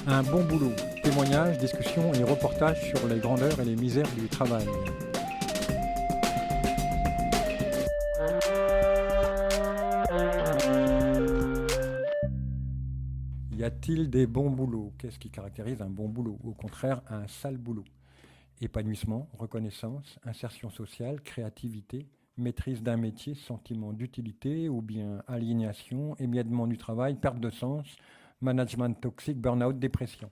Un bon boulot. Témoignages, discussions et reportages sur les grandeurs et les misères du travail. Y a-t-il des bons boulots? Qu'est-ce qui caractérise un bon boulot? Au contraire, un sale boulot. Épanouissement, reconnaissance, insertion sociale, créativité, maîtrise d'un métier, sentiment d'utilité ou bien aliénation, émiettement du travail, perte de sens, management toxique, burn-out, dépression.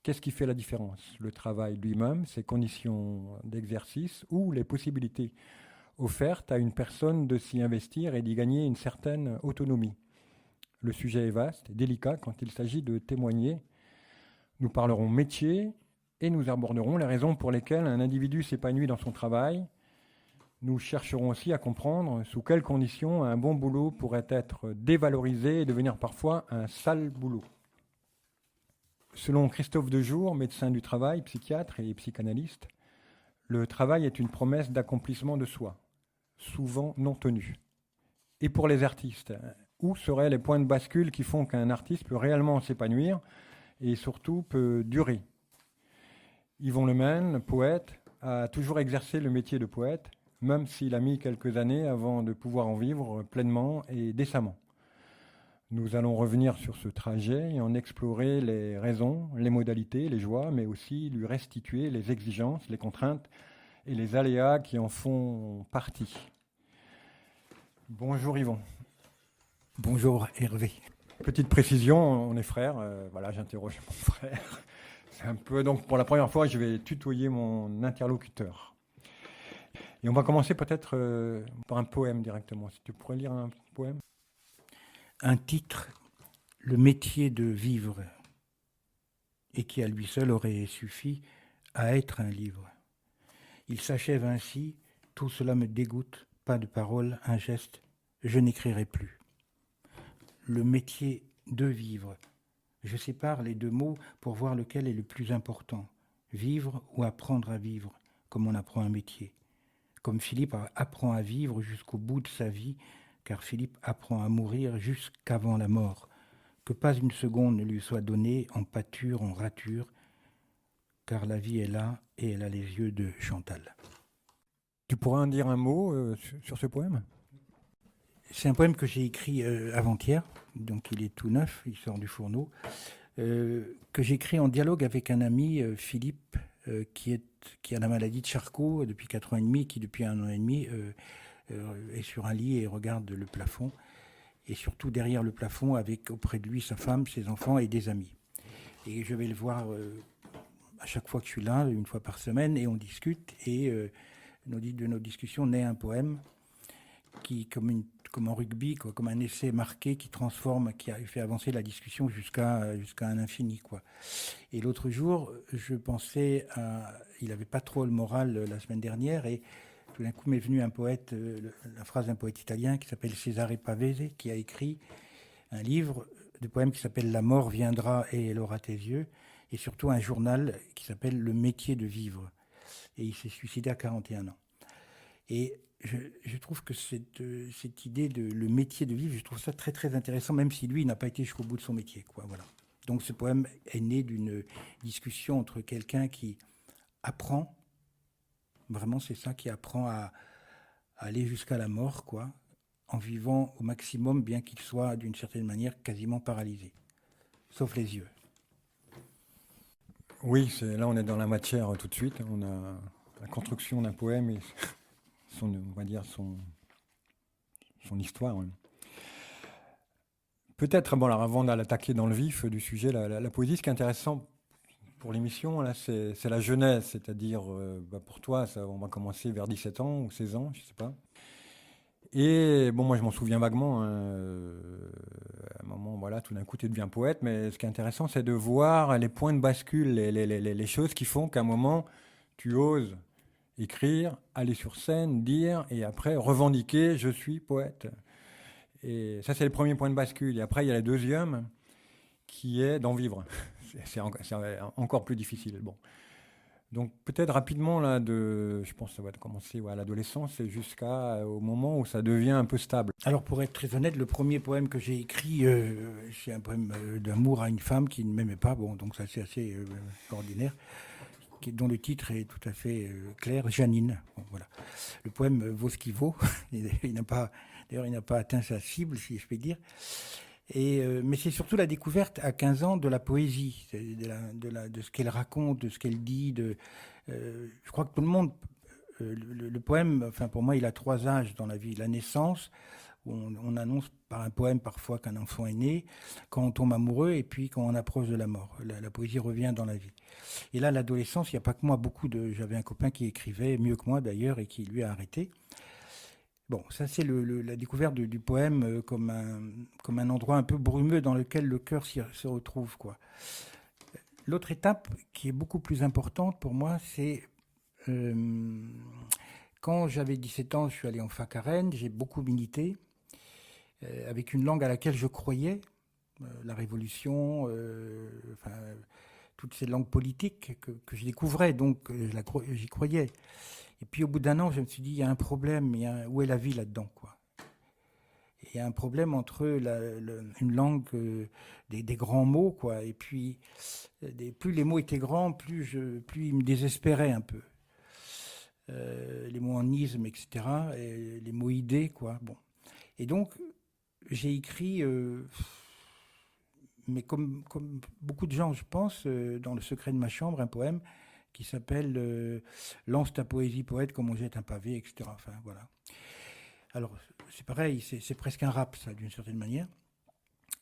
Qu'est-ce qui fait la différence? Le travail lui-même, ses conditions d'exercice ou les possibilités offertes à une personne de s'y investir et d'y gagner une certaine autonomie. Le sujet est vaste et délicat quand il s'agit de témoigner. Nous parlerons métier et nous aborderons les raisons pour lesquelles un individu s'épanouit dans son travail. Nous chercherons aussi à comprendre sous quelles conditions un bon boulot pourrait être dévalorisé et devenir parfois un sale boulot. Selon Christophe Dejour, médecin du travail, psychiatre et psychanalyste, le travail est une promesse d'accomplissement de soi, souvent non tenue. Et pour les artistes, où seraient les points de bascule qui font qu'un artiste peut réellement s'épanouir et surtout peut durer? Yvon Lemaine, poète, a toujours exercé le métier de poète, même s'il a mis quelques années avant de pouvoir en vivre pleinement et décemment. Nous allons revenir sur ce trajet et en explorer les raisons, les modalités, les joies, mais aussi lui restituer les exigences, les contraintes et les aléas qui en font partie. Bonjour Yvon. Bonjour Hervé. Petite précision, on est frères, voilà, j'interroge mon frère. C'est un peu, donc pour la première fois, je vais tutoyer mon interlocuteur. Et on va commencer peut-être par un poème directement. Si tu pourrais lire un poème. Un titre, Le métier de vivre, et qui à lui seul aurait suffi à être un livre. Il s'achève ainsi, tout cela me dégoûte, pas de parole, un geste, je n'écrirai plus. Le métier de vivre. Je sépare les deux mots pour voir lequel est le plus important. Vivre ou apprendre à vivre, comme on apprend un métier. Comme Philippe apprend à vivre jusqu'au bout de sa vie, car Philippe apprend à mourir jusqu'avant la mort. Que pas une seconde ne lui soit donnée en pâture, en rature, car la vie est là et elle a les yeux de Chantal. Tu pourrais en dire un mot sur ce poème? C'est un poème que j'ai écrit avant-hier, donc il est tout neuf, il sort du fourneau, que j'ai écrit en dialogue avec un ami, Philippe, qui a la maladie de Charcot depuis 4 ans et demi, qui depuis 1 an et demi est sur un lit et regarde le plafond, et surtout derrière le plafond avec auprès de lui sa femme, ses enfants et des amis. Et je vais le voir à chaque fois que je suis là, 1 fois par semaine, et on discute, et de nos discussions naît un poème qui, comme en rugby, quoi, comme un essai marqué qui transforme, qui a fait avancer la discussion jusqu'à un infini, quoi. Et l'autre jour, je pensais il n'avait pas trop le moral la semaine dernière, et tout d'un coup m'est venu un poète, la phrase d'un poète italien qui s'appelle Cesare Pavese, qui a écrit un livre de poèmes qui s'appelle La mort viendra et elle aura tes yeux, et surtout un journal qui s'appelle Le métier de vivre. Et il s'est suicidé à 41 ans. Et je trouve que cette idée de le métier de vivre, je trouve ça très très intéressant, même si lui n'a pas été jusqu'au bout de son métier, quoi. Voilà. Donc ce poème est né d'une discussion entre quelqu'un qui apprend, vraiment c'est ça, qui apprend à aller jusqu'à la mort, quoi, en vivant au maximum, bien qu'il soit d'une certaine manière quasiment paralysé, sauf les yeux. Oui, là on est dans la matière tout de suite. On a la construction d'un poème et on va dire son histoire. Ouais. Peut-être, bon, alors avant d'attaquer dans le vif du sujet, la poésie, ce qui est intéressant pour l'émission, là, c'est la jeunesse, c'est-à-dire, pour toi, on va commencer vers 17 ans ou 16 ans, je ne sais pas. Et bon, moi je m'en souviens vaguement, hein, à un moment, voilà, tout d'un coup tu deviens poète, mais ce qui est intéressant, c'est de voir les points de bascule, les choses qui font qu'à un moment, tu oses écrire, aller sur scène, dire, et après revendiquer, je suis poète. Et ça, c'est le premier point de bascule. Et après, il y a le deuxième, qui est d'en vivre. C'est encore plus difficile. Bon. Donc peut-être rapidement, là, je pense que ça va commencer à l'adolescence et jusqu'au moment où ça devient un peu stable. Alors pour être très honnête, le premier poème que j'ai écrit, c'est un poème d'amour à une femme qui ne m'aimait pas, bon, donc ça c'est assez ordinaire, dont le titre est tout à fait clair, Janine. Bon, voilà. Le poème vaut ce qu'il vaut, d'ailleurs il n'a pas atteint sa cible, si je puis dire. Mais c'est surtout la découverte à 15 ans de la poésie, de ce qu'elle raconte, de ce qu'elle dit. Je crois que tout le monde, le poème, enfin pour moi, il a 3 âges dans la vie. La naissance, où on annonce par un poème parfois qu'un enfant est né, quand on tombe amoureux et puis quand on approche de la mort. La poésie revient dans la vie. Et là, l'adolescence, il n'y a pas que moi. J'avais un copain qui écrivait mieux que moi d'ailleurs et qui lui a arrêté. Bon, ça c'est la découverte du poème comme un endroit un peu brumeux dans lequel le cœur se retrouve, quoi. L'autre étape qui est beaucoup plus importante pour moi, c'est quand j'avais 17 ans, je suis allé en fac à Rennes, j'ai beaucoup milité avec une langue à laquelle je croyais, la Révolution, toutes ces langues politiques que je découvrais, donc j'y croyais. Et puis au bout d'1 an, je me suis dit, il y a un problème, où est la vie là-dedans, quoi. Il y a un problème entre une langue, des grands mots, quoi, et puis plus les mots étaient grands, plus ils me désespéraient un peu. Les mots en isme, etc., et les mots idées, quoi. Bon. Et donc, j'ai écrit, mais comme beaucoup de gens, je pense, dans le secret de ma chambre, un poème qui s'appelle Lance ta poésie poète comme on jette un pavé, etc. Enfin, voilà. Alors, c'est pareil, c'est presque un rap, ça, d'une certaine manière.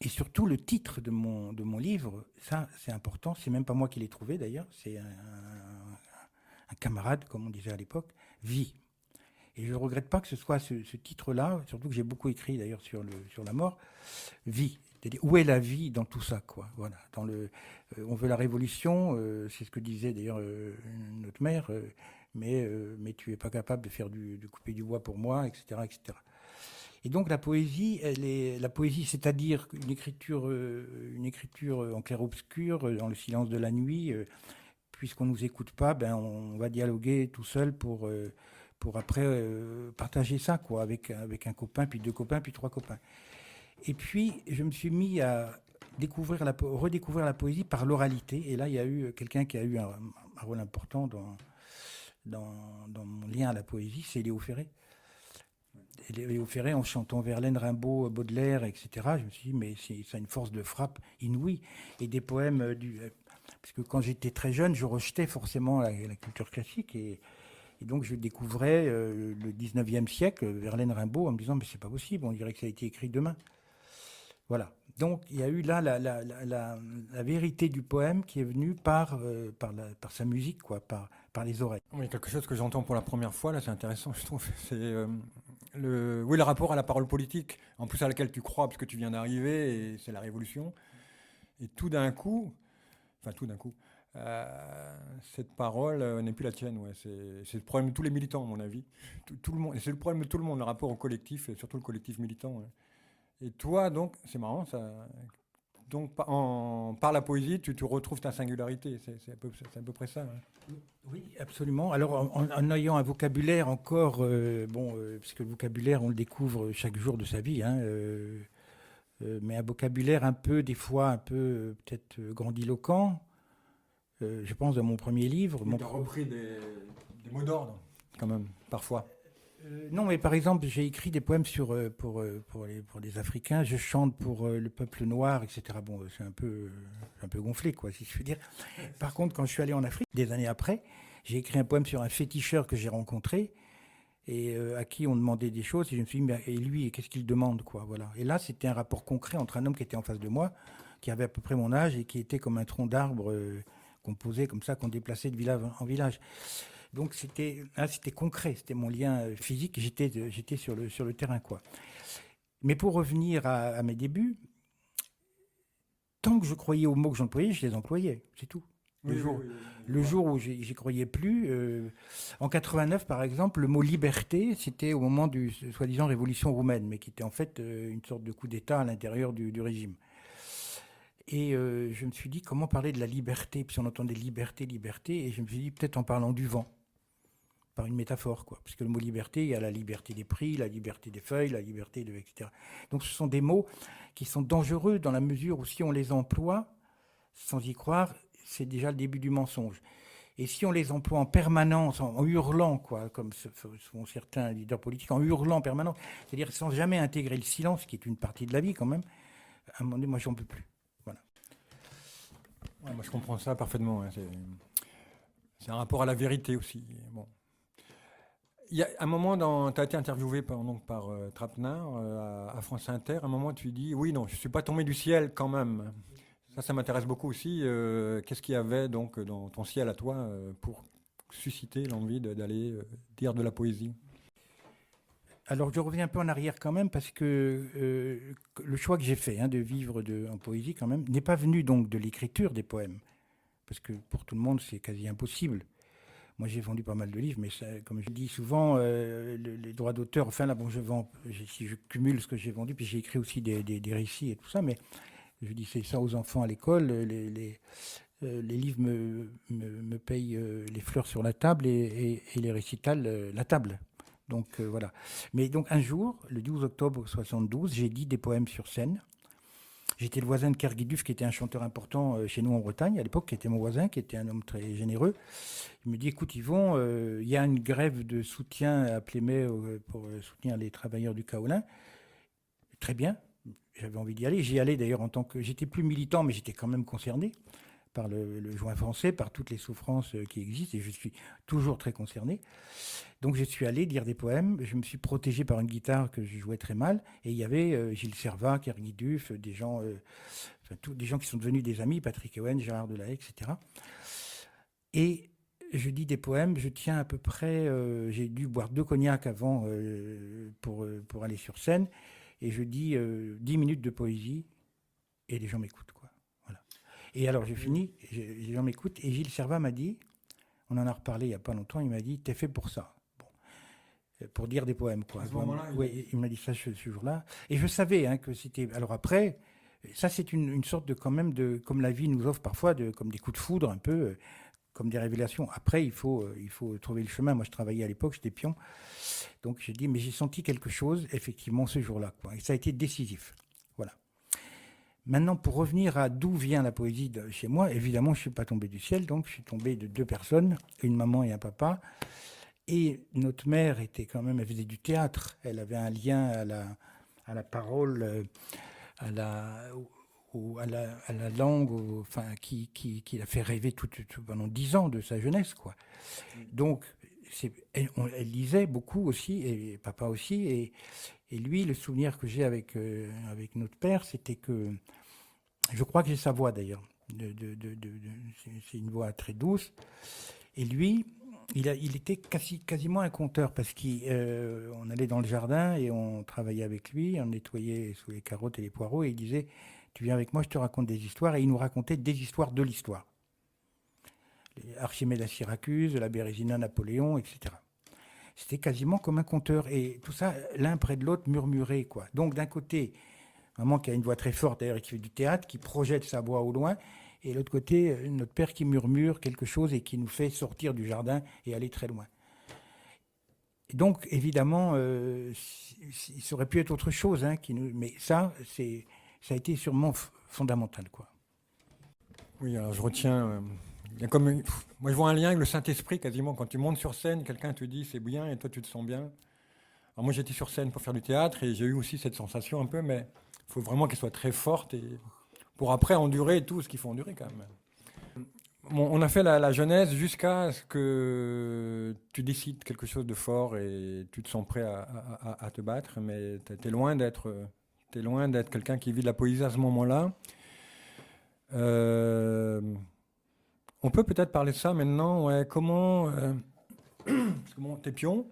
Et surtout, le titre de mon livre, ça, c'est important. C'est même pas moi qui l'ai trouvé, d'ailleurs. C'est un camarade, comme on disait à l'époque, Vie. Et je ne regrette pas que ce soit ce titre-là, surtout que j'ai beaucoup écrit, d'ailleurs, sur la mort. Vie. C'est-à-dire, où est la vie dans tout ça, quoi. Voilà. On veut la révolution, c'est ce que disait d'ailleurs notre mère, mais tu n'es pas capable de couper du bois pour moi, etc., etc. Et donc la poésie, c'est-à-dire une écriture en clair-obscur, dans le silence de la nuit, puisqu'on nous écoute pas, on va dialoguer tout seul pour après partager ça, quoi, avec un copain, puis 2 copains, puis 3 copains. Et puis, je me suis mis à redécouvrir la poésie par l'oralité. Et là, il y a eu quelqu'un qui a eu un rôle important dans mon lien à la poésie, c'est Léo Ferré. Et Léo Ferré, en chantant Verlaine, Rimbaud, Baudelaire, etc., je me suis dit, mais ça a une force de frappe inouïe. Et des poèmes parce que quand j'étais très jeune, je rejetais forcément la culture classique. Et donc, je découvrais le 19e siècle, Verlaine, Rimbaud, en me disant, mais c'est pas possible, on dirait que ça a été écrit demain. Voilà. Donc, il y a eu là la vérité du poème qui est venue par sa musique, quoi, par les oreilles. Oui, quelque chose que j'entends pour la première fois, là, c'est intéressant, je trouve. C'est le rapport à la parole politique, en plus à laquelle tu crois, parce que tu viens d'arriver, et c'est la Révolution. Et tout d'un coup, cette parole n'est plus la tienne. Ouais. C'est le problème de tous les militants, à mon avis. Tout le monde, et c'est le problème de tout le monde, le rapport au collectif, et surtout le collectif militant. Ouais. Et toi, donc, c'est marrant, ça. Donc, par la poésie, tu retrouves ta singularité. C'est à peu près ça. Ouais. Oui, absolument. Alors, en ayant un vocabulaire encore, parce que le vocabulaire, on le découvre chaque jour de sa vie, hein, mais un vocabulaire des fois un peu peut-être grandiloquent. Je pense dans mon premier livre. Tu as repris des mots d'ordre, quand même, parfois. Non, mais par exemple, j'ai écrit des poèmes pour les Africains. Je chante pour le peuple noir, etc. Bon, c'est un peu gonflé, quoi, si je veux dire. Par contre, quand je suis allé en Afrique, des années après, j'ai écrit un poème sur un féticheur que j'ai rencontré et à qui on demandait des choses. Et je me suis dit, et lui, qu'est-ce qu'il demande, quoi, voilà. Et là, c'était un rapport concret entre un homme qui était en face de moi, qui avait à peu près mon âge et qui était comme un tronc d'arbre qu'on posait comme ça, qu'on déplaçait de village en village. Donc c'était concret, c'était mon lien physique, j'étais sur le terrain, quoi. Mais pour revenir à mes débuts, tant que je croyais aux mots que j'employais, je les employais, c'est tout. Le jour où j'y croyais plus, en 89 par exemple, le mot liberté, c'était au moment du soi-disant révolution roumaine, mais qui était en fait une sorte de coup d'État à l'intérieur du régime. Et je me suis dit, comment parler de la liberté? Puis on entendait liberté, liberté, et je me suis dit, peut-être en parlant du vent, par une métaphore, quoi. Parce que le mot liberté, il y a la liberté des prix, la liberté des feuilles, la liberté de... etc. Donc ce sont des mots qui sont dangereux dans la mesure où si on les emploie, sans y croire, c'est déjà le début du mensonge. Et si on les emploie en permanence, en hurlant, quoi, comme font certains leaders politiques, en hurlant en permanence, c'est-à-dire sans jamais intégrer le silence, qui est une partie de la vie quand même, à un moment donné, moi, j'en peux plus. Voilà. Ouais, moi, je comprends ça parfaitement. Hein. C'est un rapport à la vérité aussi. Bon. Il y a un moment, tu as été interviewé par Trapenard à France Inter. À un moment, tu dis, oui, non, je ne suis pas tombé du ciel quand même. Ça m'intéresse beaucoup aussi. Qu'est-ce qu'il y avait donc dans ton ciel à toi pour susciter l'envie d'aller dire de la poésie? Alors je reviens un peu en arrière quand même parce que le choix que j'ai fait de vivre en poésie quand même n'est pas venu donc de l'écriture des poèmes. Parce que pour tout le monde c'est quasi impossible. Moi j'ai vendu pas mal de livres, mais ça, comme je dis souvent, les droits d'auteur, enfin là bon si je cumule ce que j'ai vendu, puis j'ai écrit aussi des récits et tout ça, mais je dis c'est ça aux enfants à l'école, les livres me payent les fleurs sur la table et les récitals la table. Donc voilà. Mais donc un jour, le 12 octobre 72, j'ai dit des poèmes sur scène. J'étais le voisin de Kerguiduf, qui était un chanteur important chez nous en Bretagne à l'époque, qui était mon voisin, qui était un homme très généreux. Il me dit, écoute Yvon, il y a une grève de soutien à Plémé pour soutenir les travailleurs du kaolin. Très bien, j'avais envie d'y aller. J'y allais d'ailleurs en tant que... J'étais plus militant, mais j'étais quand même concerné par le joint français, par toutes les souffrances qui existent, et je suis toujours très concerné. Donc je suis allé lire des poèmes, je me suis protégé par une guitare que je jouais très mal, et il y avait Gilles Servat, Kerguiduf, des gens qui sont devenus des amis, Patrick Ewen, Gérard Delahaye, etc. Et je dis des poèmes, je tiens à peu près, j'ai dû boire 2 cognacs avant pour aller sur scène, et je dis 10 minutes de poésie, et les gens m'écoutent, quoi. Voilà. Et alors j'ai fini, les gens m'écoutent, et Gilles Servat m'a dit, on en a reparlé il n'y a pas longtemps, il m'a dit, t'es fait pour ça. Pour dire des poèmes, quoi. À ce moment-là, oui, il m'a dit ça ce jour-là. Et je savais que c'était... Alors après, ça c'est une sorte de, quand même, comme la vie nous offre parfois, comme des coups de foudre, un peu, comme des révélations. Après, il faut trouver le chemin. Moi, je travaillais à l'époque, j'étais pion. Donc j'ai dit, mais j'ai senti quelque chose, effectivement, ce jour-là, quoi. Et ça a été décisif. Voilà. Maintenant, pour revenir à d'où vient la poésie chez moi, évidemment, je ne suis pas tombé du ciel, donc je suis tombé de 2 personnes, une maman et un papa. Et notre mère était quand même, elle faisait du théâtre. Elle avait un lien à la parole, à la langue, enfin, qui l'a fait rêver pendant 10 ans de sa jeunesse, quoi. Donc, elle lisait beaucoup aussi, et papa aussi. Et lui, le souvenir que j'ai avec notre père, c'était que, je crois que j'ai sa voix d'ailleurs. C'est une voix très douce. Et lui, il était quasiment un conteur parce qu'on allait dans le jardin et on travaillait avec lui, on nettoyait sous les carottes et les poireaux et il disait « Tu viens avec moi, je te raconte des histoires » et il nous racontait des histoires de l'histoire. Archimède à Syracuse, la Bérésina, Napoléon, etc. C'était quasiment comme un conteur et tout ça, l'un près de l'autre, murmuré, quoi. Donc d'un côté, maman qui a une voix très forte d'ailleurs et qui fait du théâtre, qui projette sa voix au loin, et de l'autre côté, notre père qui murmure quelque chose et qui nous fait sortir du jardin et aller très loin. Et donc, évidemment, ça aurait pu être autre chose, mais ça a été sûrement fondamental, quoi. Oui, alors je retiens... moi, je vois un lien avec le Saint-Esprit quasiment. Quand tu montes sur scène, quelqu'un te dit c'est bien et toi, tu te sens bien. Alors moi, j'étais sur scène pour faire du théâtre et j'ai eu aussi cette sensation un peu, mais il faut vraiment qu'elle soit très forte et pour après endurer tout ce qu'il faut endurer quand même. Bon, on a fait la jeunesse jusqu'à ce que tu décides quelque chose de fort et tu te sens prêt à te battre, mais t'es loin d'être quelqu'un qui vit de la poésie à ce moment-là. On peut peut-être parler de ça maintenant. Ouais, comment t'es pion,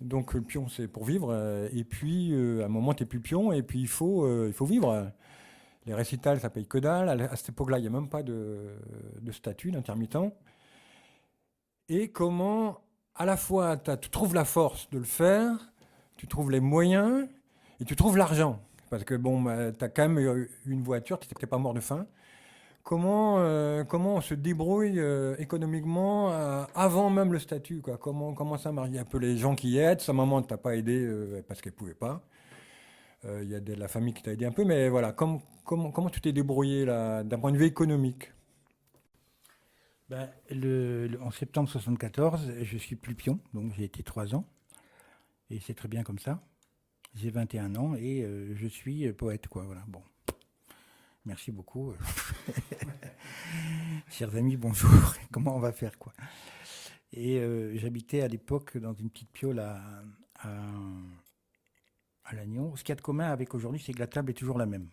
donc le pion c'est pour vivre, et puis à un moment t'es plus pion, et puis il faut vivre. Les récitals, ça paye que dalle. À cette époque-là, il n'y a même pas de statut d'intermittent. Et comment, à la fois, tu trouves la force de le faire, tu trouves les moyens, et tu trouves l'argent. parce que bon, tu as quand même une voiture, tu n'étais pas mort de faim. Comment on se débrouille économiquement avant même le statut, quoi. Comment ça marche? Il y a un peu les gens qui aident. Sa maman ne t'a pas aidé parce qu'elle ne pouvait pas. Il y a de la famille qui t'a aidé un peu, mais voilà, comment tu t'es débrouillé là, d'un point de vue économique? Ben, en septembre 74, je suis plus pion, donc j'ai été 3 ans, et c'est très bien comme ça. J'ai 21 ans et je suis poète, quoi. Voilà. Bon, merci beaucoup. Chers amis, bonjour. Comment on va faire, quoi? Et j'habitais à l'époque dans une petite piole à Lannion. Ce qu'il y a de commun avec aujourd'hui, c'est que la table est toujours la même,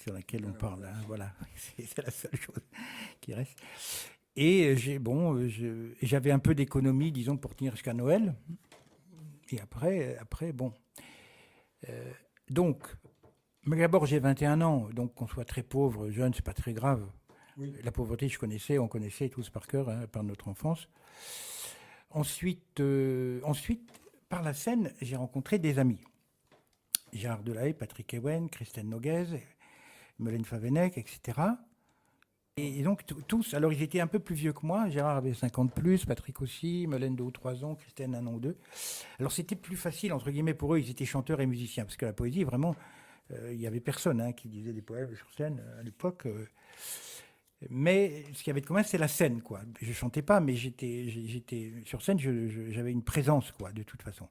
sur laquelle on parle. Hein, voilà, c'est la seule chose qui reste. Et j'avais un peu d'économie, disons, pour tenir jusqu'à Noël. Et après bon. Donc, mais d'abord, j'ai 21 ans, donc qu'on soit très pauvre, jeune, c'est pas très grave. Oui. La pauvreté, on connaissait tous par cœur, hein, par notre enfance. Ensuite, par la scène, j'ai rencontré des amis. Gérard Delahaye, Patrick Ewen, Christine Noguez, Melaine Favenec, etc. Et donc, tous, alors ils étaient un peu plus vieux que moi. Gérard avait 50 plus, Patrick aussi, Melaine 2 ou 3 ans, Christine 1 an ou 2. Alors c'était plus facile, entre guillemets, pour eux, ils étaient chanteurs et musiciens, parce que la poésie, vraiment, il n'y avait personne qui disait des poèmes sur scène à l'époque. Mais ce qu'il y avait de commun, c'est la scène, quoi. Je chantais pas, mais j'étais sur scène, j'avais une présence, quoi, de toute façon.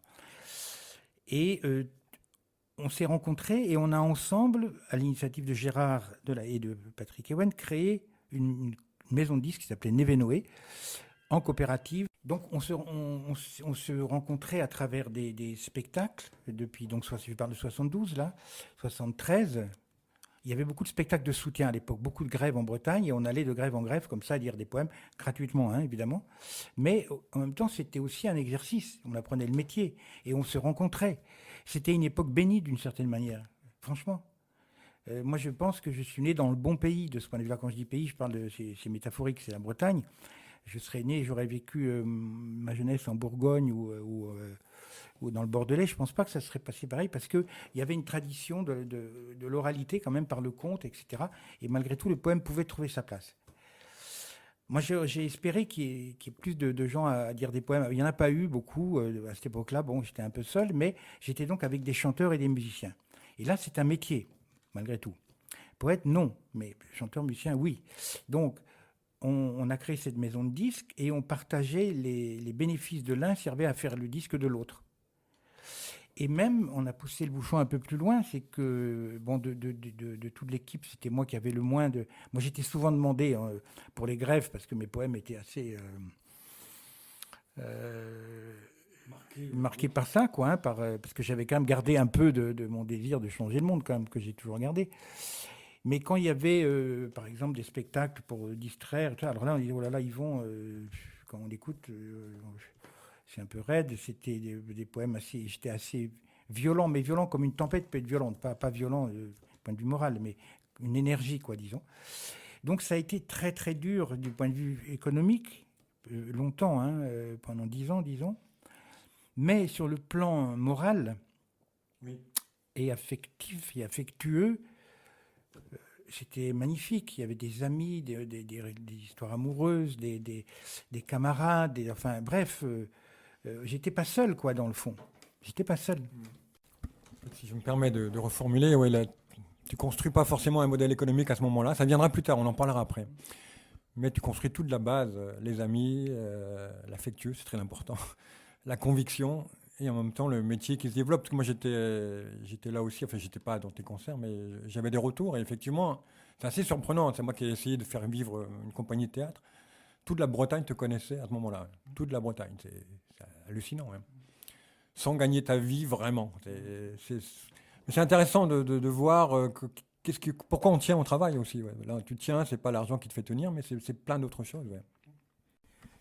Et on s'est rencontrés et on a ensemble, à l'initiative de Gérard et de Patrick Ewen, créé une maison de disques qui s'appelait Nevenoé, en coopérative. Donc on se rencontrait à travers des spectacles, depuis, donc je parle de 72, là, 73. Il y avait beaucoup de spectacles de soutien à l'époque, beaucoup de grèves en Bretagne, et on allait de grève en grève, comme ça, à lire des poèmes, gratuitement, hein, évidemment. Mais en même temps, c'était aussi un exercice. On apprenait le métier, et on se rencontrait. C'était une époque bénie, d'une certaine manière, franchement. Moi, je pense que je suis né dans le bon pays, de ce point de vue-là. Quand je dis pays, je parle c'est métaphorique, c'est la Bretagne. Je serais né, j'aurais vécu ma jeunesse en Bourgogne ou dans le Bordelais, je ne pense pas que ça serait passé pareil, parce qu'il y avait une tradition de l'oralité quand même par le conte, etc. Et malgré tout, le poème pouvait trouver sa place. Moi, j'ai espéré qu'il y ait plus de gens à dire des poèmes. Il n'y en a pas eu beaucoup à cette époque-là. Bon, j'étais un peu seul, mais j'étais donc avec des chanteurs et des musiciens. Et là, c'est un métier, malgré tout. Poète, non, mais chanteur, musicien, oui. Donc, on a créé cette maison de disques et on partageait les bénéfices de l'un, servait à faire le disque de l'autre. Et même, on a poussé le bouchon un peu plus loin, c'est que, bon, de toute l'équipe, c'était moi qui avais le moins de... Moi, j'étais souvent demandé pour les grèves, parce que mes poèmes étaient assez marqués par ça, quoi, hein, parce que j'avais quand même gardé un peu de mon désir de changer le monde, quand même, que j'ai toujours gardé. Mais quand il y avait, par exemple, des spectacles pour distraire, alors là, on disait, oh là là, ils vont, quand on l'écoute... c'est un peu raide, c'était des poèmes j'étais assez violent, mais violent comme une tempête peut être violente, pas violent du point de vue moral, mais une énergie, quoi, disons. Donc ça a été très très dur du point de vue économique, longtemps, hein, pendant 10 ans, disons. Mais sur le plan moral oui. Et affectif et affectueux, c'était magnifique. Il y avait des amis, des histoires amoureuses, des camarades, enfin bref... j'étais pas seul, quoi, dans le fond. J'étais pas seul. Si je me permets de reformuler, ouais, là, tu construis pas forcément un modèle économique à ce moment-là. Ça viendra plus tard, on en parlera après. Mais tu construis tout de la base, les amis, l'affectueux, c'est très important, la conviction et en même temps le métier qui se développe. Parce que moi j'étais là aussi, enfin j'étais pas dans tes concerts, mais j'avais des retours et effectivement c'est assez surprenant. C'est moi qui ai essayé de faire vivre une compagnie de théâtre. Toute la Bretagne te connaissait à ce moment-là. Toute la Bretagne, c'est hallucinant. Hein. Sans gagner ta vie vraiment. C'est intéressant de voir pourquoi on tient au travail aussi. Ouais. Là, tu tiens, c'est pas l'argent qui te fait tenir, mais c'est plein d'autres choses. Ouais.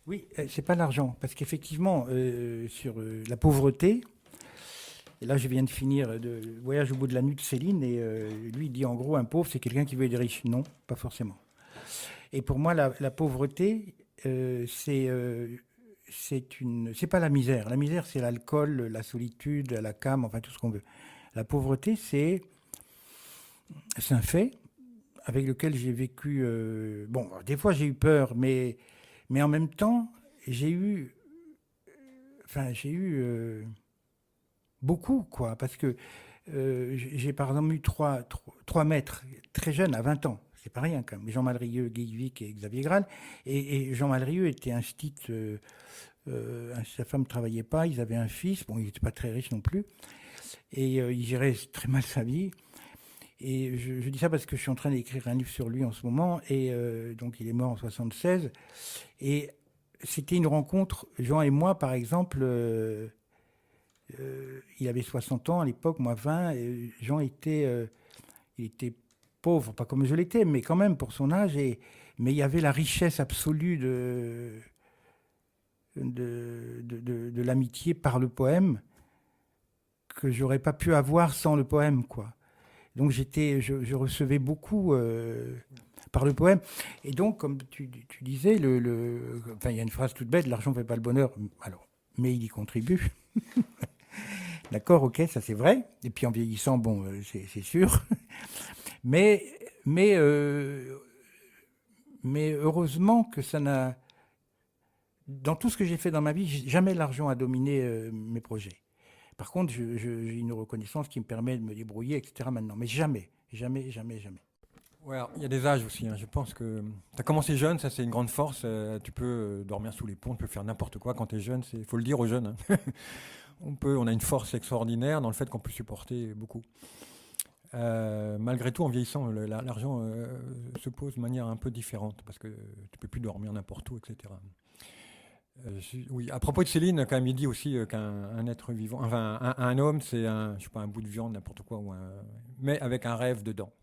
Oui, c'est pas l'argent, parce qu'effectivement, sur la pauvreté, et là je viens de finir de Voyage au bout de la nuit de Céline, et lui il dit en gros, un pauvre c'est quelqu'un qui veut être riche. Non, pas forcément. Et pour moi, la pauvreté, c'est c'est pas la misère. La misère, c'est l'alcool, la solitude, la came, enfin tout ce qu'on veut. La pauvreté, c'est un fait avec lequel j'ai vécu. Bon, des fois j'ai eu peur, mais en même temps, j'ai eu, beaucoup, quoi, parce que j'ai par exemple eu trois maîtres très jeunes, à 20 ans. C'est pas rien, quand même. Jean Malrieux, Guy Vic et Xavier Graal. Et Jean Malrieux était un sa femme ne travaillait pas, ils avaient un fils, bon, il n'était pas très riche non plus, et il gérait très mal sa vie. Et je dis ça parce que je suis en train d'écrire un livre sur lui en ce moment, et donc il est mort en 76. Et c'était une rencontre, Jean et moi, par exemple, il avait 60 ans à l'époque, moi 20, et Jean il était pauvre, pas comme je l'étais, mais quand même pour son âge, mais il y avait la richesse absolue de l'amitié par le poème que j'aurais pas pu avoir sans le poème, quoi. Donc je recevais beaucoup par le poème. Et donc, comme tu disais, enfin, il y a une phrase toute bête, l'argent ne fait pas le bonheur, alors, mais il y contribue. D'accord, ok, ça c'est vrai. Et puis en vieillissant, bon, c'est sûr. Mais, mais, euh, mais heureusement que ça n'a... Dans tout ce que j'ai fait dans ma vie, jamais l'argent a dominé mes projets. Par contre, j'ai une reconnaissance qui me permet de me débrouiller, etc. maintenant. Mais jamais, jamais, jamais, jamais. Ouais, alors, il y a des âges aussi, hein. Je pense que tu as commencé jeune, ça c'est une grande force. Tu peux dormir sous les ponts, tu peux faire n'importe quoi quand tu es jeune. Il faut le dire aux jeunes, hein. On a une force extraordinaire dans le fait qu'on peut supporter beaucoup. Malgré tout, en vieillissant, l'argent se pose de manière un peu différente parce que tu peux plus dormir n'importe où, etc. Oui, à propos de Céline, quand même, il dit aussi qu'un être vivant, enfin un homme, c'est je sais pas, un bout de viande, n'importe quoi, mais avec un rêve dedans,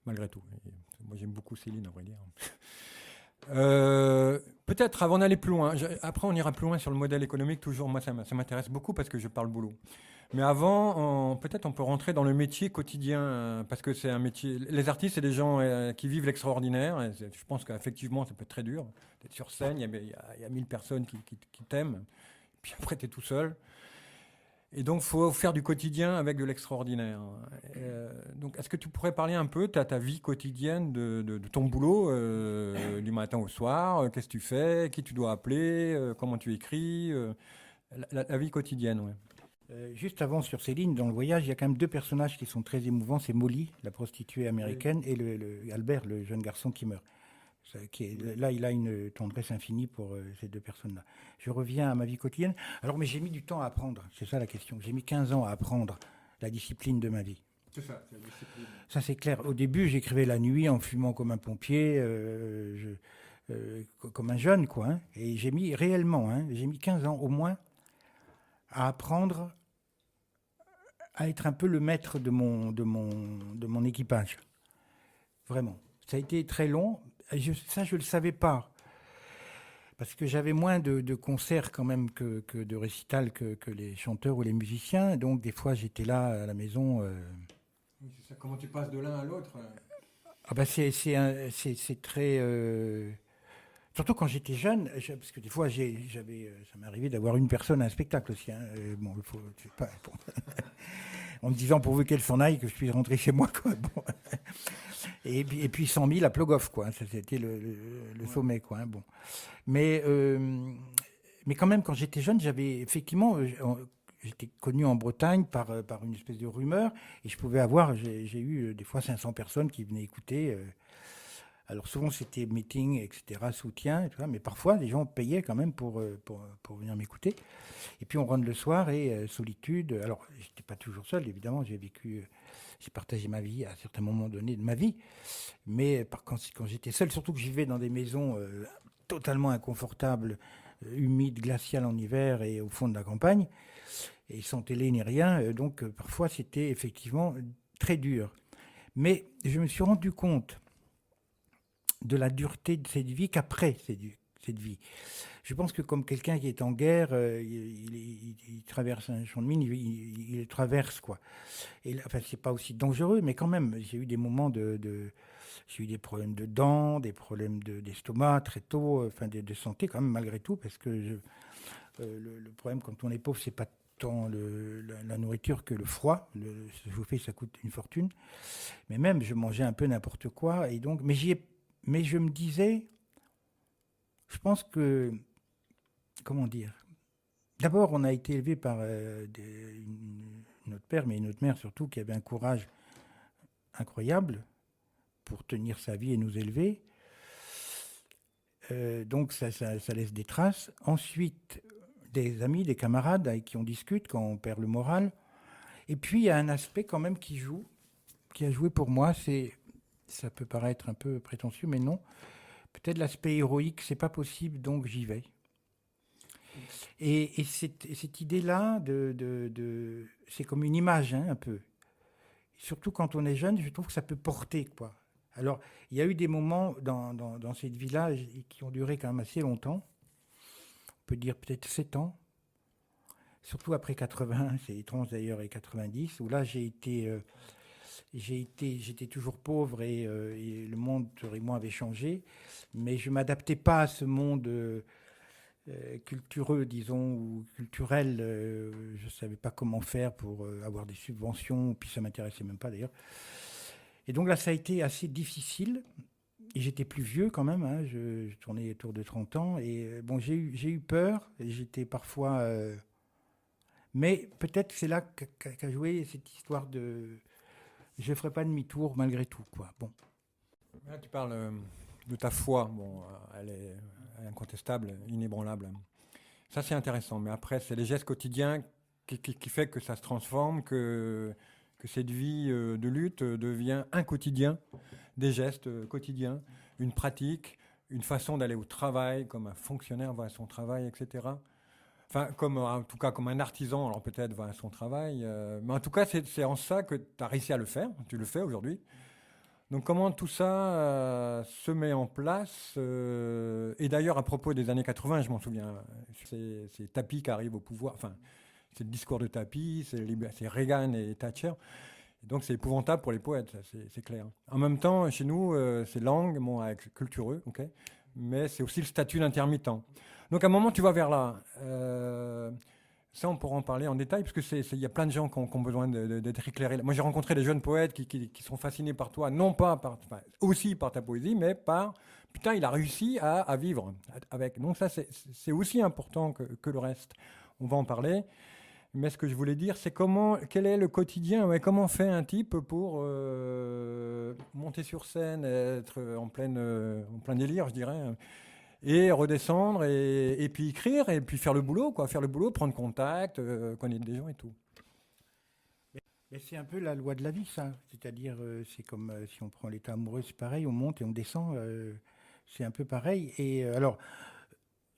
malgré tout. Et moi, j'aime beaucoup Céline, à vrai dire. Peut-être avant d'aller plus loin, après on ira plus loin sur le modèle économique, toujours, moi ça m'intéresse beaucoup parce que je parle boulot. Mais avant, peut-être on peut rentrer dans le métier quotidien, parce que c'est un métier. Les artistes, c'est des gens qui vivent l'extraordinaire. Et je pense qu'effectivement, ça peut être très dur d'être sur scène. Il y a 1000 personnes qui t'aiment. Puis après, tu es tout seul. Et donc, il faut faire du quotidien avec de l'extraordinaire. Donc, est-ce que tu pourrais parler un peu de ta vie quotidienne, de ton boulot, du matin au soir? Qu'est-ce que tu fais? Qui tu dois appeler? Comment tu écris? La vie quotidienne, ouais. Juste avant, sur Céline, dans le voyage, il y a quand même deux personnages qui sont très émouvants. C'est Molly, la prostituée américaine, oui, et Albert, le jeune garçon qui meurt. Là, il a une tendresse infinie pour ces deux personnes-là. Je reviens à ma vie quotidienne. Alors, mais j'ai mis du temps à apprendre. C'est ça la question. J'ai mis 15 ans à apprendre la discipline de ma vie. C'est ça, c'est la discipline. Ça, c'est clair. Au début, j'écrivais la nuit en fumant comme un pompier, comme un jeune, quoi. Hein. Et j'ai mis réellement, hein, j'ai mis 15 ans au moins à apprendre à être un peu le maître de mon équipage. Vraiment. Ça a été très long. Je ne le savais pas. Parce que j'avais moins de concerts quand même que de récitals que les chanteurs ou les musiciens. Donc des fois, j'étais là à la maison. Oui, c'est ça. Comment tu passes de l'un à l'autre? Ah ben c'est très... Surtout quand j'étais jeune, parce que des fois, ça m'est arrivé d'avoir une personne à un spectacle aussi. Hein. Bon, il faut... Pas, bon. En me disant pourvu qu'elle s'en aille, que je puisse rentrer chez moi. Quoi. Bon. Et puis 100 000 à Plogoff, quoi. Ça, c'était le sommet, quoi. Hein. Bon. Mais quand même, quand j'étais jeune, j'avais effectivement... J'étais connu en Bretagne par une espèce de rumeur. Et je pouvais avoir... J'ai eu des fois 500 personnes qui venaient écouter... Alors souvent c'était meeting, etc., soutien, et tout ça, mais parfois les gens payaient quand même pour venir m'écouter. Et puis on rentre le soir et solitude. Alors j'étais pas toujours seul, évidemment, j'ai partagé ma vie à certains moments donnés de ma vie. Mais quand j'étais seul, surtout que je vivais dans des maisons totalement inconfortables, humides, glaciales en hiver et au fond de la campagne, et sans télé ni rien, donc parfois c'était effectivement très dur. Mais je me suis rendu compte de la dureté de cette vie qu'après cette vie. Je pense que comme quelqu'un qui est en guerre, il traverse un champ de mine, il le traverse, quoi. Et enfin, c'est pas aussi dangereux, mais quand même, j'ai eu des moments j'ai eu des problèmes de dents, des problèmes d'estomac très tôt, enfin de santé quand même malgré tout, parce que le problème quand on est pauvre, c'est pas tant la nourriture que le froid. Se chauffer, ça coûte une fortune. Mais même, je mangeais un peu n'importe quoi, et donc, mais je me disais, je pense que, comment dire, d'abord, on a été élevé par notre père, mais notre mère surtout, qui avait un courage incroyable pour tenir sa vie et nous élever. Donc ça laisse des traces. Ensuite, des amis, des camarades avec qui on discute quand on perd le moral. Et puis, il y a un aspect quand même qui a joué pour moi, ça peut paraître un peu prétentieux, mais non. Peut-être l'aspect héroïque, c'est pas possible, donc j'y vais. Et cette idée-là, c'est comme une image, hein, un peu. Surtout quand on est jeune, je trouve que ça peut porter, quoi. Alors, il y a eu des moments dans cette vie-là qui ont duré quand même assez longtemps. On peut dire peut-être 7 ans. Surtout après 80, c'est étrange d'ailleurs, et 90, où là j'étais toujours pauvre et le monde autour de moi avait changé. Mais je ne m'adaptais pas à ce monde cultureux, disons, ou culturel. Je ne savais pas comment faire pour avoir des subventions, puis ça ne m'intéressait même pas d'ailleurs. Et donc là, ça a été assez difficile. Et j'étais plus vieux quand même, hein, je tournais autour de 30 ans. Et bon, j'ai eu peur, et j'étais parfois... mais peut-être c'est là qu'a joué cette histoire de... Je ne ferai pas demi-tour malgré tout, quoi. Bon. Là, tu parles de ta foi. Bon, elle est incontestable, inébranlable. Ça, c'est intéressant. Mais après, c'est les gestes quotidiens qui fait que ça se transforme, que cette vie de lutte devient un quotidien, des gestes quotidiens, une pratique, une façon d'aller au travail, comme un fonctionnaire va à son travail, etc. Enfin, en tout cas, comme un artisan, alors peut-être va à son travail. Mais en tout cas, c'est en ça que tu as réussi à le faire. Tu le fais aujourd'hui. Donc comment tout ça se met en place et d'ailleurs, à propos des années 80, je m'en souviens, c'est Tapie qui arrive au pouvoir. Enfin, c'est le discours de Tapie, c'est Reagan et Thatcher. Et donc c'est épouvantable pour les poètes, ça, c'est clair. En même temps, chez nous, c'est langue, bon, avec cultureux, ok, mais c'est aussi le statut d'intermittent. Donc à un moment, tu vas vers là. Ça, on pourra en parler en détail, parce qu'il y a plein de gens qui ont besoin d'être éclairés. Moi, j'ai rencontré des jeunes poètes qui sont fascinés par toi, non pas aussi par ta poésie, mais par, putain, il a réussi à vivre avec. Donc ça, c'est aussi important que le reste. On va en parler. Mais ce que je voulais dire, c'est quel est le quotidien, ouais, comment fait un type pour monter sur scène, être en plein délire, je dirais, et redescendre, et puis écrire, et puis faire le boulot, prendre contact, connaître des gens et tout. Mais c'est un peu la loi de la vie, ça. C'est-à-dire, c'est comme si on prend l'état amoureux, c'est pareil, on monte et on descend, c'est un peu pareil. Et alors,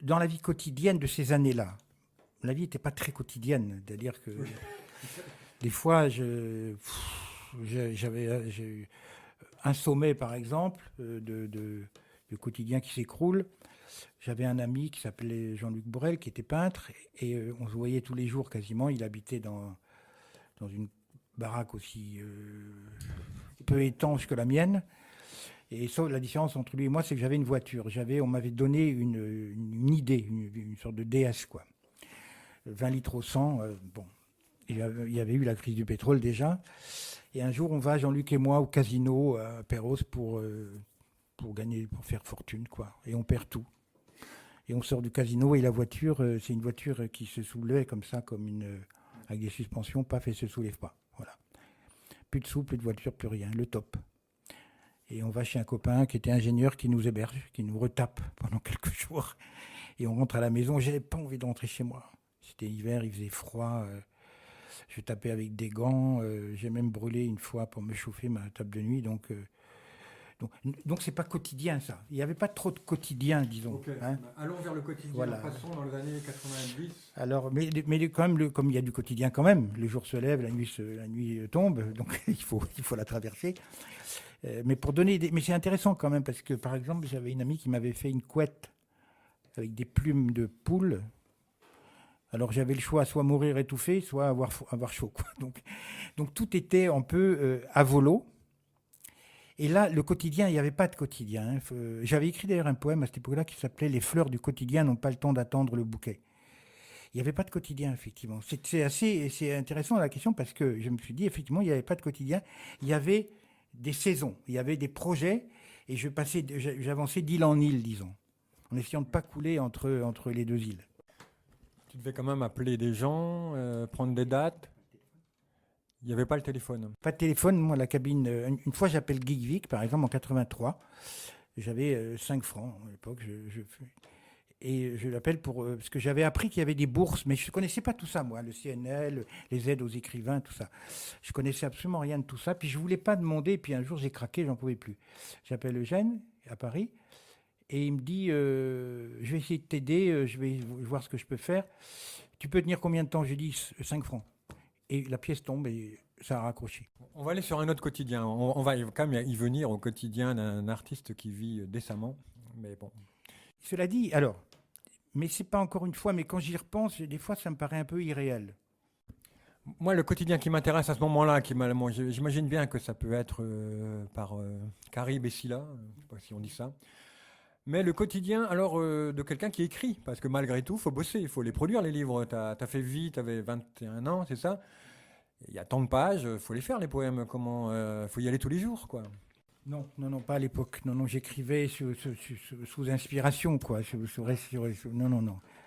dans la vie quotidienne de ces années-là, la vie n'était pas très quotidienne, c'est-à-dire que des fois, j'ai eu un sommet, par exemple, de quotidien qui s'écroule. J'avais un ami qui s'appelait Jean-Luc Borel, qui était peintre, et on se voyait tous les jours quasiment. Il habitait dans une baraque aussi peu étanche que la mienne. Et sauf la différence entre lui et moi, c'est que j'avais une voiture. On m'avait donné une idée, une sorte de DS, quoi. 20 litres au 100, bon. Il y avait eu la crise du pétrole déjà. Et un jour, on va, Jean-Luc et moi, au casino à Perros pour faire fortune, quoi. Et on perd tout. Et on sort du casino et la voiture, c'est une voiture qui se soulevait comme ça, avec des suspensions, paf, et se soulève pas. Voilà. Plus de sous, plus de voiture, plus rien. Le top. Et on va chez un copain qui était ingénieur, qui nous héberge, qui nous retape pendant quelques jours. Et on rentre à la maison. J'avais pas envie de rentrer chez moi. C'était l'hiver, il faisait froid. Je tapais avec des gants. J'ai même brûlé une fois pour me chauffer ma table de nuit. Donc c'est pas quotidien, ça. Il n'y avait pas trop de quotidien, disons. Okay. Hein. Allons vers le quotidien. Voilà. Passons dans les années 90. Alors, mais quand même, comme il y a du quotidien quand même, le jour se lève, la nuit tombe, donc il faut la traverser. Mais c'est intéressant quand même, parce que par exemple, j'avais une amie qui m'avait fait une couette avec des plumes de poule. Alors j'avais le choix, soit mourir étouffé, soit avoir chaud, quoi. Donc tout était un peu à volo. Et là, le quotidien, il n'y avait pas de quotidien, hein. J'avais écrit d'ailleurs un poème à cette époque-là qui s'appelait « Les fleurs du quotidien n'ont pas le temps d'attendre le bouquet ». Il n'y avait pas de quotidien, effectivement. C'est intéressant la question parce que je me suis dit, effectivement, il n'y avait pas de quotidien. Il y avait des saisons, il y avait des projets et j'avançais d'île en île, disons, en essayant de ne pas couler entre les deux îles. Tu devais quand même appeler des gens, prendre des dates. Il n'y avait pas le téléphone. Pas de téléphone, moi, la cabine. Une fois, j'appelle Geek Vic, par exemple, en 83. J'avais 5 francs à l'époque. Et je l'appelle parce que j'avais appris qu'il y avait des bourses, mais je ne connaissais pas tout ça, moi, le CNL, les aides aux écrivains, tout ça. Je connaissais absolument rien de tout ça. Puis je ne voulais pas demander. Puis un jour, j'ai craqué, j'en pouvais plus. J'appelle Eugène, à Paris, et il me dit je vais essayer de t'aider, je vais voir ce que je peux faire. Tu peux tenir combien de temps? Je lui dis 5 francs. Et la pièce tombe et ça a raccroché. On va aller sur un autre quotidien. On va quand même y venir au quotidien d'un artiste qui vit décemment. Mais bon. Cela dit, alors, mais c'est pas encore une fois, mais quand j'y repense, des fois ça me paraît un peu irréel. Moi, le quotidien qui m'intéresse à ce moment-là, j'imagine bien que ça peut être par Caribe et Scylla, je ne sais pas si on dit ça. Mais le quotidien, alors, de quelqu'un qui écrit, parce que malgré tout, il faut bosser, il faut les produire, les livres. Tu as fait vie, tu avais 21 ans, c'est ça? Il y a tant de pages, il faut les faire, les poèmes. Faut y aller tous les jours, quoi. Non, pas à l'époque. Non, j'écrivais sous inspiration, quoi.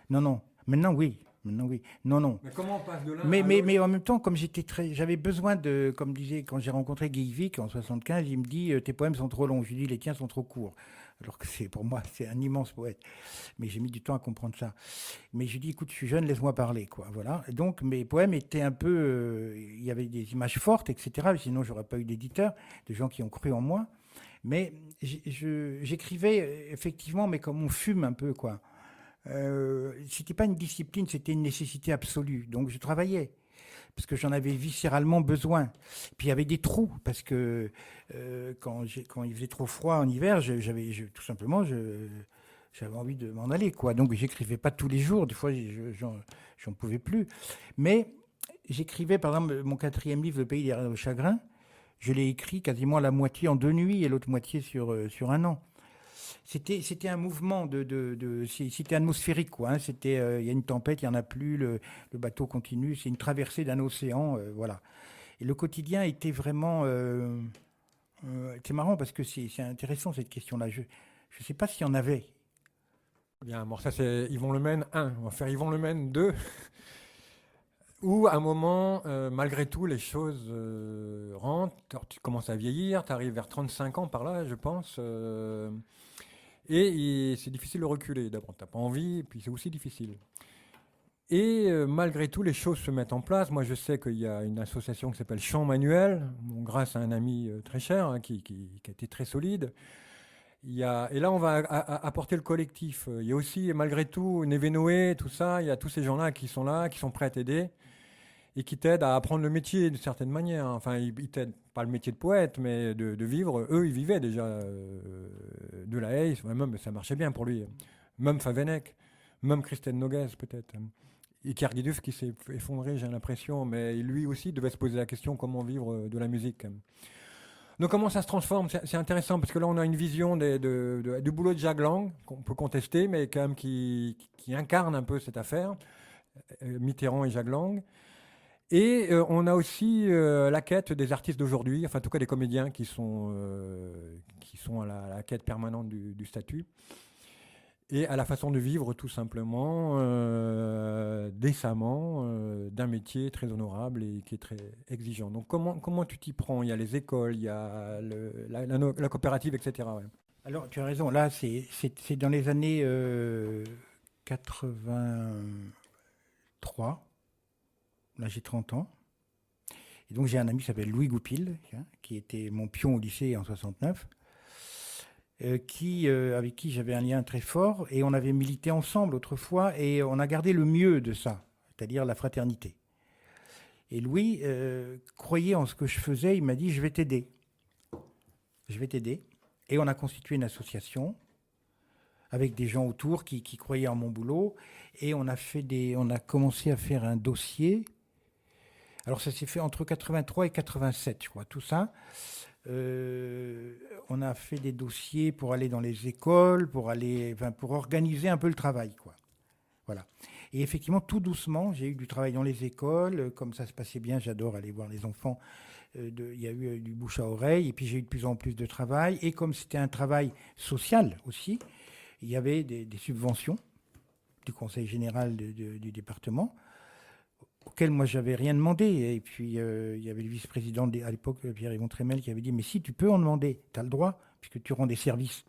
Non. Maintenant, oui. Non. Mais comment on passe de là mais en même temps, comme j'avais besoin de, comme disait, quand j'ai rencontré Guy Vic en 75, il me dit tes poèmes sont trop longs. Je lui dis les tiens sont trop courts. Alors que pour moi, c'est un immense poète. Mais j'ai mis du temps à comprendre ça. Mais je lui dis écoute, je suis jeune, laisse-moi parler, quoi. Voilà. Et donc mes poèmes étaient un peu, il y avait des images fortes, etc. Sinon, j'aurais pas eu d'éditeurs, de gens qui ont cru en moi. Mais j'écrivais effectivement, mais comme on fume un peu, quoi. C'était pas une discipline, c'était une nécessité absolue. Donc je travaillais parce que j'en avais viscéralement besoin. Puis il y avait des trous parce que quand il faisait trop froid en hiver, tout simplement j'avais envie de m'en aller, quoi. Donc j'écrivais pas tous les jours. Des fois j'en pouvais plus. Mais j'écrivais par exemple mon 4e livre, Le Pays derrière le chagrin. Je l'ai écrit quasiment la moitié en 2 nuits et l'autre moitié sur 1 an. C'était un mouvement c'était atmosphérique, quoi, hein. Il y a une tempête, il y en a plus, le bateau continue, c'est une traversée d'un océan, voilà. Et le quotidien était vraiment, c'est marrant parce que c'est intéressant cette question-là. Je sais pas s'il y en avait. Bien, bon, ça c'est Yvon Lemaine 1. On va faire Yvon Lemaine 2. Où, à un moment, malgré tout, les choses rentrent. Tu commences à vieillir, tu arrives vers 35 ans par là, je pense. Et c'est difficile de reculer. D'abord, tu n'as pas envie, et puis c'est aussi difficile. Et malgré tout, les choses se mettent en place. Moi, je sais qu'il y a une association qui s'appelle Chant Manuel, bon, grâce à un ami très cher, hein, qui a été très solide. Et là, on va apporter le collectif. Il y a aussi, malgré tout, Névénoé, tout ça, il y a tous ces gens-là, qui sont prêts à t'aider et qui t'aident à apprendre le métier d'une certaine manière. Enfin, ils t'aident pas le métier de poète, mais de vivre. Eux, ils vivaient déjà de la haie. Même, ça marchait bien pour lui. Même Favenec, même Christine Noguez, peut-être. Et Kerguiduf qui s'est effondré, j'ai l'impression. Mais lui aussi devait se poser la question comment vivre de la musique. Donc comment ça se transforme? C'est intéressant parce que là on a une vision du boulot de Jacques Lang qu'on peut contester, mais quand même qui incarne un peu cette affaire, Mitterrand et Jacques Lang. Et on a aussi la quête des artistes d'aujourd'hui, enfin en tout cas des comédiens qui sont à la quête permanente du statut et à la façon de vivre tout simplement décemment d'un métier très honorable et qui est très exigeant. Donc comment tu t'y prends? Il y a les écoles, il y a la coopérative, etc. Ouais. Alors tu as raison, là c'est dans les années 83, là j'ai 30 ans. Et donc j'ai un ami qui s'appelle Louis Goupil, qui était mon pion au lycée en 69. Avec qui j'avais un lien très fort, et on avait milité ensemble autrefois, et on a gardé le mieux de ça, c'est-à-dire la fraternité. Et Louis croyait en ce que je faisais, il m'a dit « je vais t'aider ». Et on a constitué une association avec des gens autour qui croyaient en mon boulot. Et on a commencé à faire un dossier. Alors ça s'est fait entre 83 et 87, je crois, tout ça. On a fait des dossiers pour aller dans les écoles, pour organiser un peu le travail, quoi. Voilà. Et effectivement, tout doucement, j'ai eu du travail dans les écoles. Comme ça se passait bien, j'adore aller voir les enfants. Il y a eu du bouche à oreille. Et puis j'ai eu de plus en plus de travail. Et comme c'était un travail social aussi, il y avait des subventions du Conseil général du département, auquel moi j'avais rien demandé. Et puis il y avait le vice-président à l'époque, Pierre-Yvon Trémel, qui avait dit « Mais si, tu peux en demander, tu as le droit, puisque tu rends des services ».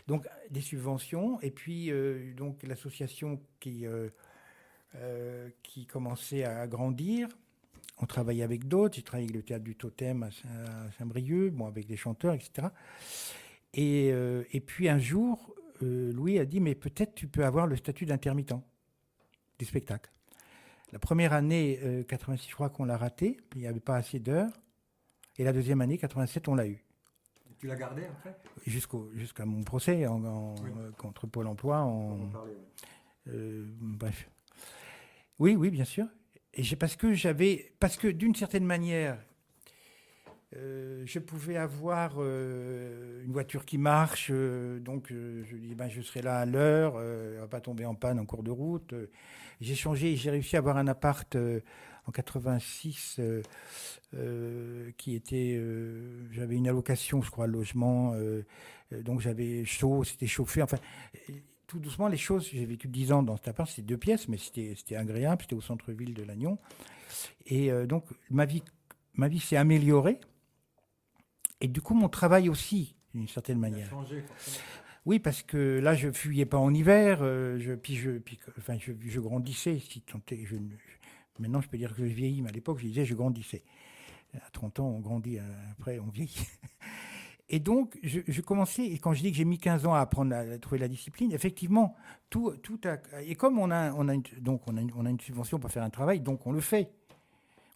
Donc des subventions, et puis donc l'association qui commençait à grandir. On travaillait avec d'autres, j'ai travaillé avec le théâtre du Totem à Saint-Brieuc, bon, avec des chanteurs, etc. Et puis un jour, Louis a dit « Mais peut-être tu peux avoir le statut d'intermittent du spectacle ». La première année, 86, je crois qu'on l'a raté, il n'y avait pas assez d'heures. Et la deuxième année, 87, on l'a eu. Tu l'as gardé après? Jusqu'à mon procès contre Pôle emploi. Bref. Oui, bien sûr. Et parce que d'une certaine manière, je pouvais avoir une voiture qui marche, donc je dis je serai là à l'heure, elle ne va pas tomber en panne en cours de route. J'ai changé, j'ai réussi à avoir un appart en 86 qui était, j'avais une allocation, je crois, logement, donc j'avais chaud, c'était chauffé, enfin. Tout doucement, les choses, j'ai vécu 10 ans dans cet appart, c'était 2 pièces, mais c'était agréable, c'était au centre-ville de Lannion. Et donc, ma vie s'est améliorée. Et du coup, mon travail aussi, d'une certaine manière. Il a changé, forcément. Oui, parce que là, je fuyais pas en hiver, je grandissais. Maintenant, je peux dire que je vieillis, mais à l'époque, je disais je grandissais. À 30 ans, on grandit, après, on vieillit. Et donc, je commençais, et quand je dis que j'ai mis 15 ans à apprendre à trouver la discipline, effectivement, et comme on a une subvention pour faire un travail, donc on le fait.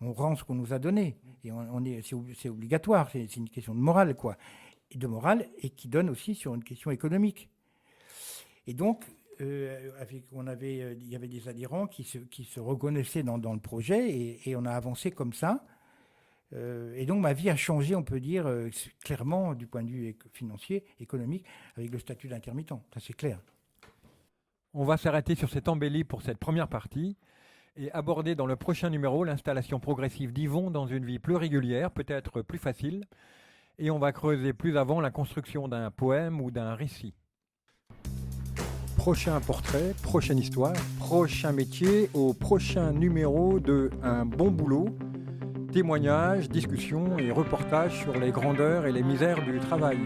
On rend ce qu'on nous a donné. Et c'est obligatoire, c'est une question de morale, quoi. Et qui donne aussi sur une question économique. Et donc, il y avait des adhérents qui se reconnaissaient dans le projet, et on a avancé comme ça. Et donc ma vie a changé, on peut dire, clairement du point de vue financier, économique, avec le statut d'intermittent. Ça, c'est clair. On va s'arrêter sur cette embellie pour cette première partie et aborder dans le prochain numéro l'installation progressive d'Yvon dans une vie plus régulière, peut-être plus facile. Et on va creuser plus avant la construction d'un poème ou d'un récit. Prochain portrait, prochaine histoire, prochain métier, au prochain numéro de Un bon boulot. Témoignages, discussions et reportages sur les grandeurs et les misères du travail.